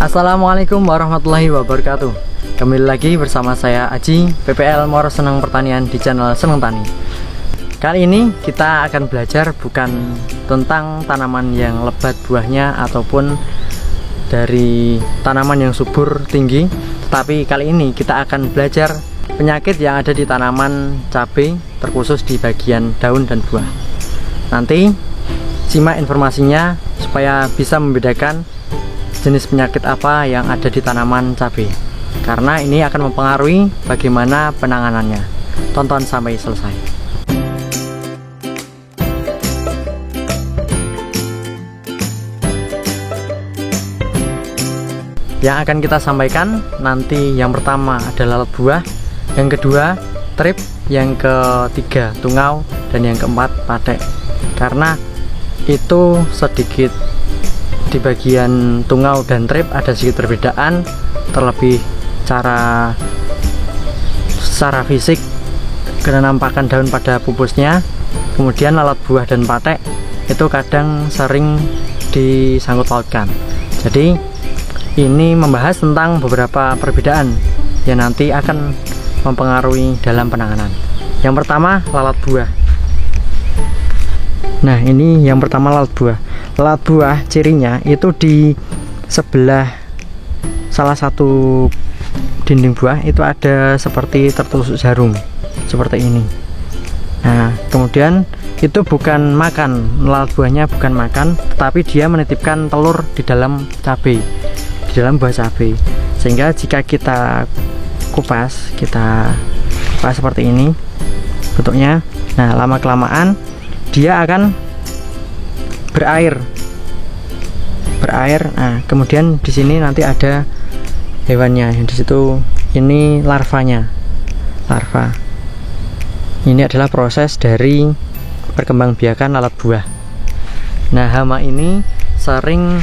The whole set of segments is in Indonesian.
Assalamualaikum warahmatullahi wabarakatuh. Kembali lagi bersama saya Aji, PPL Mor Seneng Pertanian di channel Seneng Tani. Kali ini kita akan belajar bukan tentang tanaman yang lebat buahnya ataupun dari tanaman yang subur tinggi, tetapi kali ini kita akan belajar penyakit yang ada di tanaman cabai, terkhusus di bagian daun dan buah. Nanti simak informasinya supaya bisa membedakan jenis penyakit apa yang ada di tanaman cabai, karena ini akan mempengaruhi bagaimana penanganannya. Tonton sampai selesai. Yang akan kita sampaikan nanti, yang pertama adalah lalat buah, yang kedua trip, yang ketiga tungau, dan yang keempat patek. Karena itu sedikit di bagian tungau dan trip ada sedikit perbedaan, terlebih secara fisik, kenampakan daun pada pupusnya. Kemudian lalat buah dan patek itu kadang sering disangkut pautkan. Jadi ini membahas tentang beberapa perbedaan yang nanti akan mempengaruhi dalam penanganan. Yang pertama, lalat buah. Nah, ini yang pertama, lalat buah. Lalat buah cirinya itu di sebelah salah satu dinding buah itu ada seperti tertusuk jarum seperti ini. Nah, kemudian itu bukan makan, lalat buahnya bukan makan, tetapi dia menitipkan telur di dalam cabai, di dalam buah cabai. Sehingga jika kita kupas seperti ini bentuknya, nah lama kelamaan dia akan berair. Nah, kemudian di sini nanti ada hewannya yang di situ. Ini larvanya. Ini adalah proses dari perkembangbiakan lalat buah. Nah, hama ini sering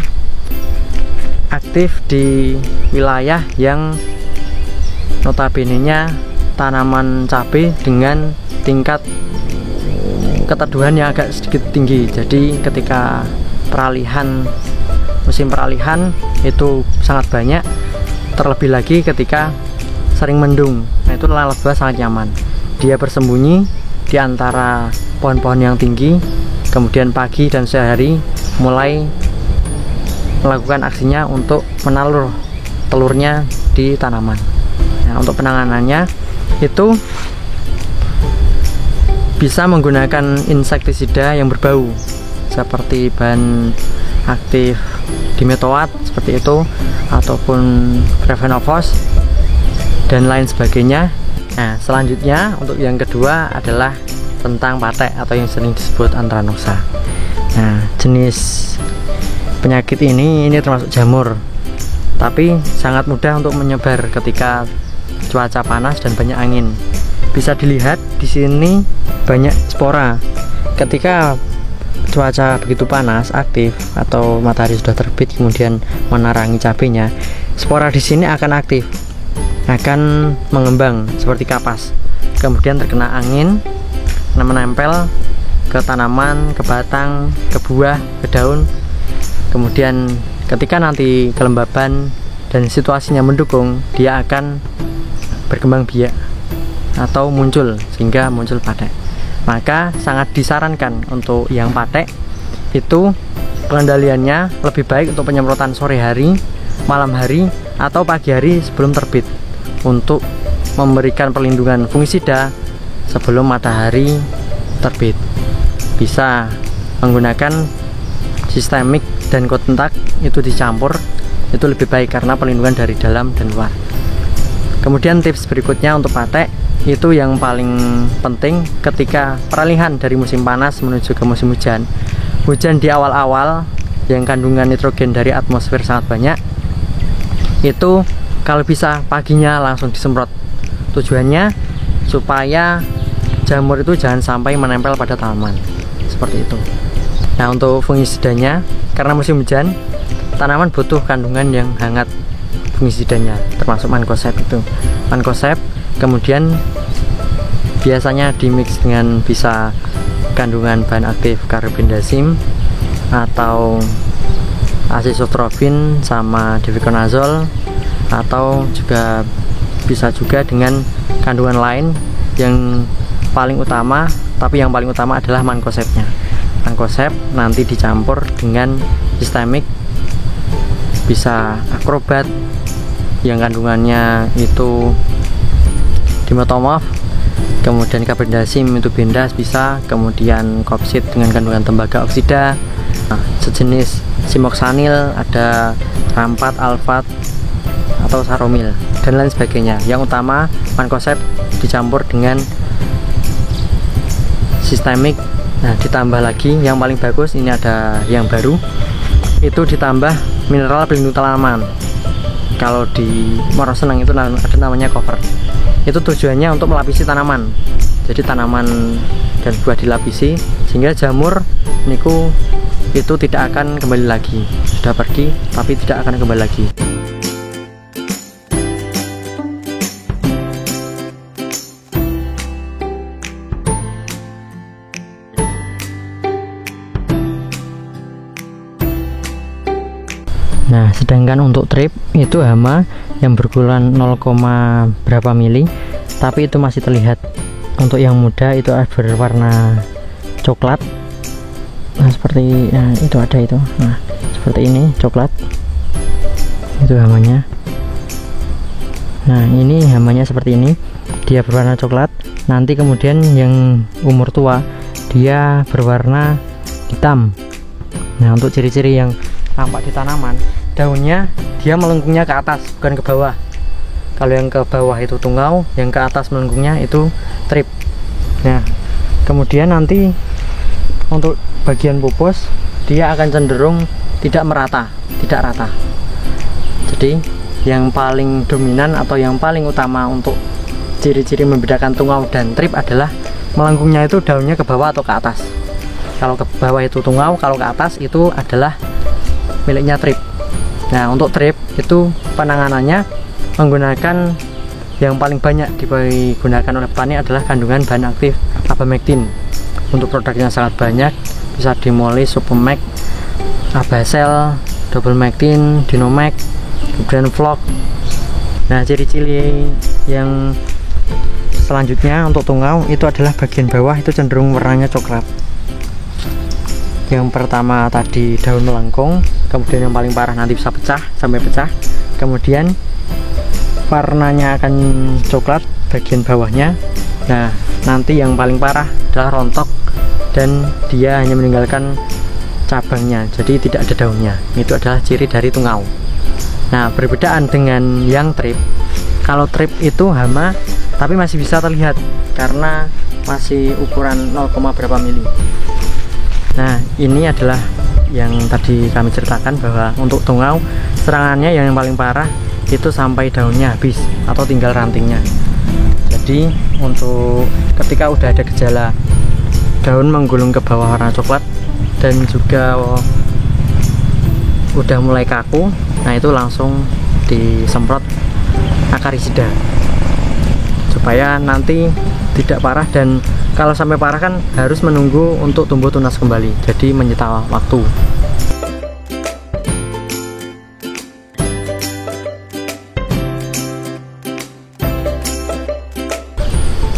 aktif di wilayah yang notabene-nya tanaman cabai dengan tingkat keteduhan yang agak sedikit tinggi. Jadi ketika musim peralihan itu sangat banyak, terlebih lagi ketika sering mendung. Nah, itu lalat buah sangat nyaman. Dia bersembunyi di antara pohon-pohon yang tinggi, kemudian pagi dan sore hari mulai melakukan aksinya untuk menalur telurnya di tanaman. Nah, untuk penanganannya itu bisa menggunakan insektisida yang berbau seperti bahan aktif dimetoat seperti itu, ataupun Prevenofos dan lain sebagainya. Nah, selanjutnya untuk yang kedua adalah tentang patek atau yang sering disebut Antranoxa. Nah, jenis penyakit ini termasuk jamur, tapi sangat mudah untuk menyebar ketika cuaca panas dan banyak angin. Bisa dilihat di sini banyak spora. Ketika cuaca begitu panas, aktif, atau matahari sudah terbit kemudian menerangi cabainya, spora di sini akan aktif, akan mengembang seperti kapas. Kemudian terkena angin, menempel ke tanaman, ke batang, ke buah, ke daun. Kemudian ketika nanti kelembaban dan situasinya mendukung, dia akan berkembang biak atau muncul, sehingga muncul patek. Maka sangat disarankan untuk yang patek itu pengendaliannya lebih baik untuk penyemprotan sore hari, malam hari, atau pagi hari sebelum terbit, untuk memberikan perlindungan fungisida sebelum matahari terbit. Bisa menggunakan sistemik dan kotentak, itu dicampur, itu lebih baik karena perlindungan dari dalam dan luar. Kemudian tips berikutnya untuk patek itu yang paling penting ketika peralihan dari musim panas menuju ke musim hujan. Hujan di awal-awal yang kandungan nitrogen dari atmosfer sangat banyak, itu kalau bisa paginya langsung disemprot. Tujuannya supaya jamur itu jangan sampai menempel pada tanaman seperti itu. Nah, untuk fungisidanya, karena musim hujan, tanaman butuh kandungan yang hangat fungisidanya, termasuk mancozeb itu. Mancozeb kemudian biasanya dimix dengan bisa kandungan bahan aktif karbendazim atau azisotrobin sama difluconazole, atau juga bisa juga dengan kandungan lain yang paling utama, tapi yang paling utama adalah mancozebnya. Mancozeb nanti dicampur dengan sistemik, bisa akrobat yang kandungannya itu dimetomorf, kemudian carbendazim itu bendas bisa, kemudian kopsid dengan kandungan tembaga oksida, sejenis simoksanil, ada rampat, alfat atau saromil dan lain sebagainya. Yang utama mancozeb dicampur dengan sistemik. Nah, ditambah lagi yang paling bagus, ini ada yang baru, itu ditambah mineral pelindung tanaman. Kalau di Moroseneng itu ada namanya cover. Itu tujuannya untuk melapisi tanaman. Jadi tanaman dan buah dilapisi sehingga jamur niku itu tidak akan kembali lagi. Sudah pergi tapi tidak akan kembali lagi. Nah, sedangkan untuk trip itu hama yang berkurang 0, berapa mili, tapi itu masih terlihat. Untuk yang muda itu berwarna coklat. Nah, seperti itu ada itu. Nah, seperti ini coklat. Itu hamanya. Nah, ini hamanya seperti ini. Dia berwarna coklat. Nanti kemudian yang umur tua dia berwarna hitam. Nah, untuk ciri-ciri yang nampak di tanaman, daunnya dia melengkungnya ke atas bukan ke bawah. Kalau yang ke bawah itu tungau, yang ke atas melengkungnya itu trip. Nah, kemudian nanti untuk bagian pupus dia akan cenderung tidak merata, tidak rata. Jadi yang paling dominan atau yang paling utama untuk ciri-ciri membedakan tungau dan trip adalah melengkungnya itu daunnya ke bawah atau ke atas. Kalau ke bawah itu tungau, kalau ke atas itu adalah miliknya trip. Nah, untuk trip itu penanganannya menggunakan yang paling banyak digunakan oleh petani adalah kandungan bahan aktif abamectin. Untuk produknya sangat banyak, bisa Dimolis, Supemax, Abasel, Double Mectin, Dinomax, kemudian Vlog. Nah, ciri-ciri yang selanjutnya untuk tungau itu adalah bagian bawah itu cenderung warnanya coklat. Yang pertama tadi daun melengkung, kemudian yang paling parah nanti bisa pecah sampai pecah, kemudian warnanya akan coklat bagian bawahnya. Nah, nanti yang paling parah adalah rontok dan dia hanya meninggalkan cabangnya, jadi tidak ada daunnya. Itu adalah ciri dari tungau. Nah, perbedaan dengan yang trip, kalau trip itu hama tapi masih bisa terlihat karena masih ukuran 0, berapa mili. Nah, ini adalah yang tadi kami ceritakan bahwa untuk tungau serangannya yang paling parah itu sampai daunnya habis atau tinggal rantingnya. Jadi untuk ketika udah ada gejala daun menggulung ke bawah warna coklat dan juga udah mulai kaku, nah itu langsung disemprot akarisida supaya nanti tidak parah. Dan kalau sampai parah kan harus menunggu untuk tumbuh tunas kembali, jadi menyita waktu.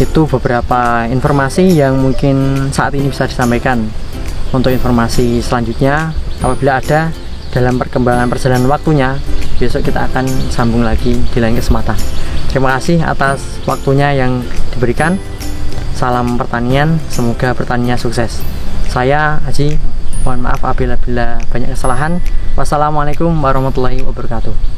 Itu beberapa informasi yang mungkin saat ini bisa disampaikan. Untuk informasi selanjutnya apabila ada dalam perkembangan perjalanan waktunya, besok kita akan sambung lagi di lain kesempatan. Terima kasih atas waktunya yang diberikan. Salam pertanian, semoga pertaniannya sukses. Saya Haji, mohon maaf apabila banyak kesalahan. Wassalamualaikum warahmatullahi wabarakatuh.